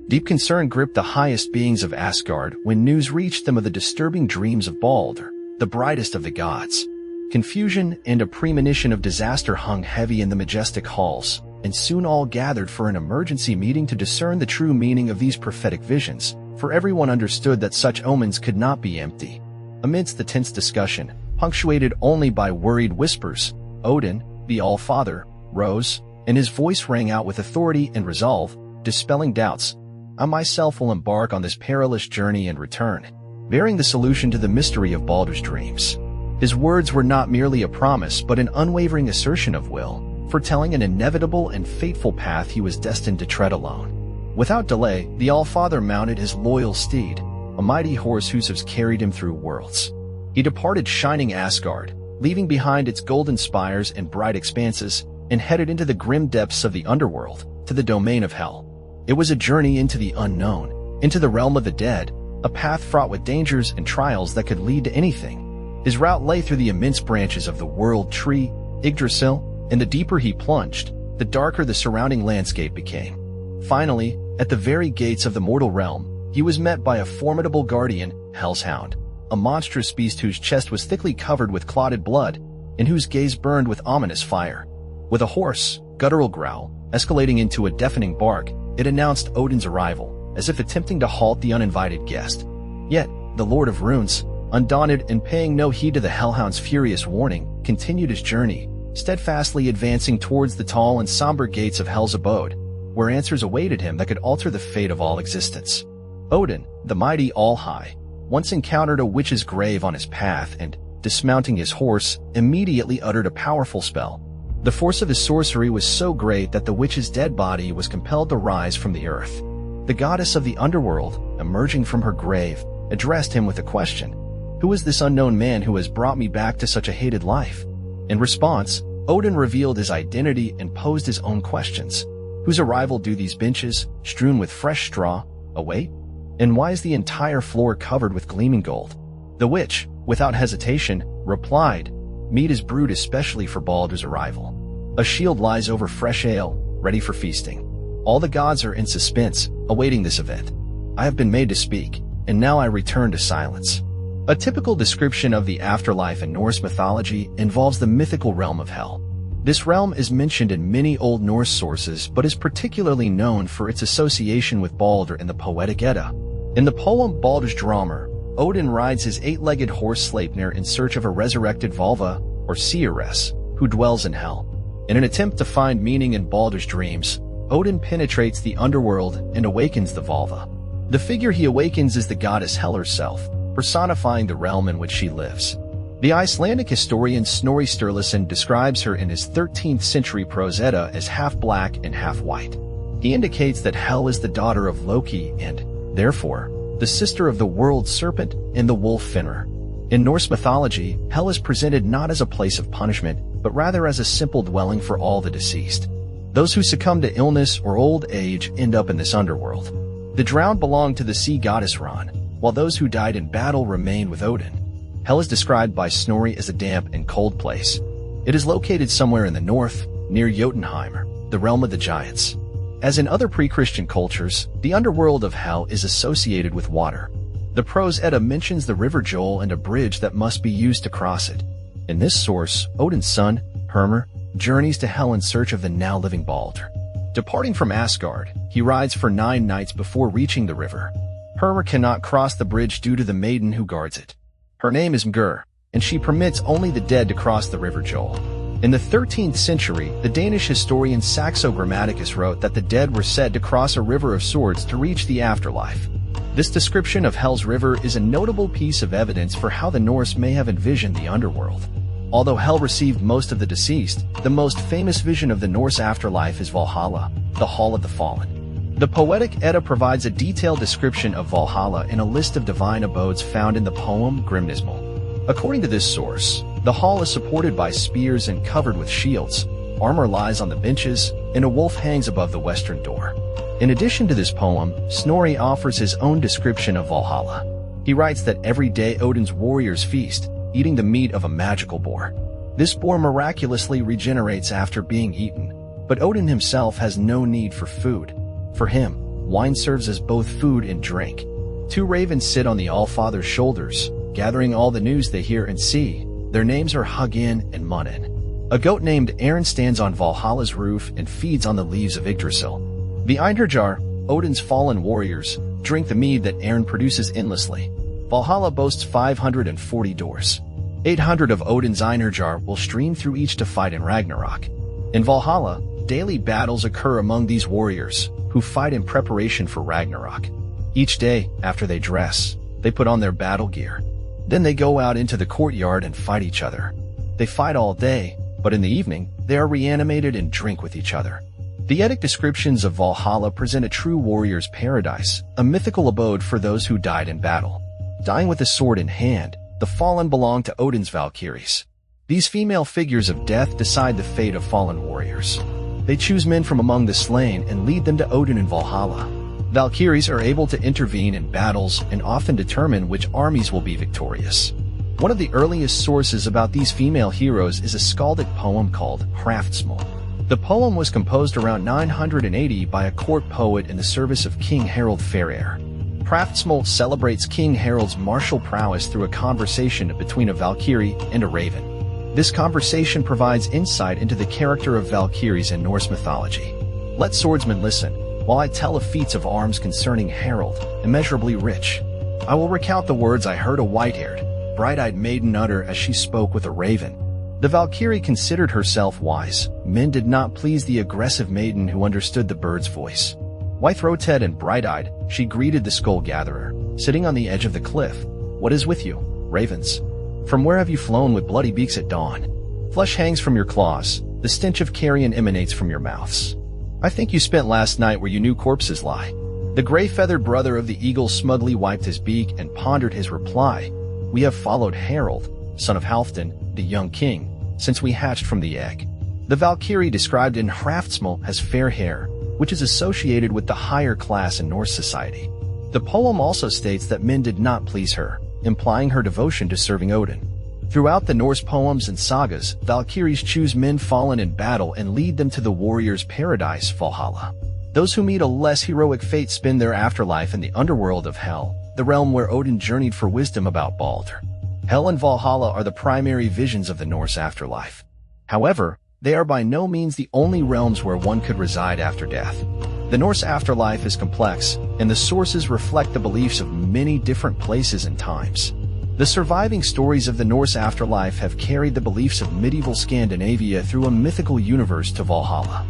Deep concern gripped the highest beings of Asgard when news reached them of the disturbing dreams of Baldur, the brightest of the gods. Confusion and a premonition of disaster hung heavy in the majestic halls, and soon all gathered for an emergency meeting to discern the true meaning of these prophetic visions, for everyone understood that such omens could not be empty. Amidst the tense discussion, punctuated only by worried whispers, Odin, the All-Father, rose, and his voice rang out with authority and resolve, dispelling doubts. I myself will embark on this perilous journey and return, bearing the solution to the mystery of Baldur's dreams. His words were not merely a promise but an unwavering assertion of will, foretelling an inevitable and fateful path he was destined to tread alone. Without delay, the All-Father mounted his loyal steed, a mighty horse whose hooves carried him through worlds. He departed shining Asgard, leaving behind its golden spires and bright expanses, and headed into the grim depths of the underworld, to the domain of Hell. It was a journey into the unknown, into the realm of the dead, a path fraught with dangers and trials that could lead to anything. His route lay through the immense branches of the World Tree, Yggdrasil, and the deeper he plunged, the darker the surrounding landscape became. Finally, at the very gates of the mortal realm, he was met by a formidable guardian, Hell's Hound, a monstrous beast whose chest was thickly covered with clotted blood, and whose gaze burned with ominous fire. With a hoarse, guttural growl, escalating into a deafening bark, it announced Odin's arrival, as if attempting to halt the uninvited guest. Yet, the Lord of Runes, undaunted and paying no heed to the Hellhound's furious warning, continued his journey, steadfastly advancing towards the tall and somber gates of Hell's abode, where answers awaited him that could alter the fate of all existence. Odin, the mighty All-High, once encountered a witch's grave on his path and, dismounting his horse, immediately uttered a powerful spell. The force of his sorcery was so great that the witch's dead body was compelled to rise from the earth. The goddess of the underworld, emerging from her grave, addressed him with a question. Who is this unknown man who has brought me back to such a hated life? In response, Odin revealed his identity and posed his own questions. Whose arrival do these benches, strewn with fresh straw, await? And why is the entire floor covered with gleaming gold? The witch, without hesitation, replied, Meat is brewed especially for Baldur's arrival. A shield lies over fresh ale, ready for feasting. All the gods are in suspense, awaiting this event. I have been made to speak, and now I return to silence. A typical description of the afterlife in Norse mythology involves the mythical realm of Hell. This realm is mentioned in many Old Norse sources but is particularly known for its association with Baldur in the Poetic Edda. In the poem Baldur's Draumur, Odin rides his eight-legged horse Sleipnir in search of a resurrected Volva, or seeress, who dwells in Hell. In an attempt to find meaning in Baldur's dreams, Odin penetrates the underworld and awakens the Volva. The figure he awakens is the goddess Hel herself, personifying the realm in which she lives. The Icelandic historian Snorri Sturluson describes her in his 13th century prose Edda as half black and half white. He indicates that Hel is the daughter of Loki and, therefore, the sister of the world serpent and the wolf Fenrir. In Norse mythology, Hell is presented not as a place of punishment, but rather as a simple dwelling for all the deceased. Those who succumb to illness or old age end up in this underworld. The drowned belong to the sea goddess Ran, while those who died in battle remain with Odin. Hell is described by Snorri as a damp and cold place. It is located somewhere in the north, near Jotunheim, the realm of the giants. As in other pre-Christian cultures, the underworld of Hell is associated with water. The prose Edda mentions the river Joel and a bridge that must be used to cross it. In this source, Odin's son, Hermir, journeys to Hell in search of the now-living Baldur. Departing from Asgard, he rides for 9 nights before reaching the river. Hermir cannot cross the bridge due to the maiden who guards it. Her name is Mgur, and she permits only the dead to cross the river Joel. In the 13th century, the Danish historian Saxo Grammaticus wrote that the dead were said to cross a river of swords to reach the afterlife. This description of Hell's river is a notable piece of evidence for how the Norse may have envisioned the underworld. Although Hell received most of the deceased, the most famous vision of the Norse afterlife is Valhalla, the Hall of the Fallen. The Poetic Edda provides a detailed description of Valhalla in a list of divine abodes found in the poem Grimnismal. According to this source, the hall is supported by spears and covered with shields, armor lies on the benches, and a wolf hangs above the western door. In addition to this poem, Snorri offers his own description of Valhalla. He writes that every day Odin's warriors feast, eating the meat of a magical boar. This boar miraculously regenerates after being eaten, but Odin himself has no need for food. For him, wine serves as both food and drink. Two ravens sit on the Allfather's shoulders, gathering all the news they hear and see. Their names are Hugin and Munin. A goat named Aaron stands on Valhalla's roof and feeds on the leaves of Yggdrasil. The Einherjar, Odin's fallen warriors, drink the mead that Aaron produces endlessly. Valhalla boasts 540 doors. 800 of Odin's Einherjar will stream through each to fight in Ragnarok. In Valhalla, daily battles occur among these warriors, who fight in preparation for Ragnarok. Each day, after they dress, they put on their battle gear. Then they go out into the courtyard and fight each other. They fight all day, but in the evening, they are reanimated and drink with each other. The Eddic descriptions of Valhalla present a true warrior's paradise, a mythical abode for those who died in battle. Dying with a sword in hand, the fallen belong to Odin's Valkyries. These female figures of death decide the fate of fallen warriors. They choose men from among the slain and lead them to Odin in Valhalla. Valkyries are able to intervene in battles and often determine which armies will be victorious. One of the earliest sources about these female heroes is a skaldic poem called Hraftsmal. The poem was composed around 980 by a court poet in the service of King Harald Faireyr. Hraftsmal celebrates King Harald's martial prowess through a conversation between a Valkyrie and a raven. This conversation provides insight into the character of Valkyries in Norse mythology. Let swordsmen listen, while I tell of feats of arms concerning Harald, immeasurably rich. I will recount the words I heard a white-haired, bright-eyed maiden utter as she spoke with a raven. The Valkyrie considered herself wise. Men did not please the aggressive maiden who understood the bird's voice. White-throated and bright-eyed, she greeted the skull-gatherer, sitting on the edge of the cliff. "What is with you, ravens? From where have you flown with bloody beaks at dawn? Flesh hangs from your claws, the stench of carrion emanates from your mouths. I think you spent last night where you knew corpses lie." The gray-feathered brother of the eagle smugly wiped his beak and pondered his reply. "We have followed Harald, son of Halfdan, the young king, since we hatched from the egg." The Valkyrie described in Hraftsmal has fair hair, which is associated with the higher class in Norse society. The poem also states that men did not please her, implying her devotion to serving Odin. Throughout the Norse poems and sagas, Valkyries choose men fallen in battle and lead them to the warrior's paradise, Valhalla. Those who meet a less heroic fate spend their afterlife in the underworld of Hel, the realm where Odin journeyed for wisdom about Baldur. Hel and Valhalla are the primary visions of the Norse afterlife. However, they are by no means the only realms where one could reside after death. The Norse afterlife is complex, and the sources reflect the beliefs of many different places and times. The surviving stories of the Norse afterlife have carried the beliefs of medieval Scandinavia through a mythical universe to Valhalla.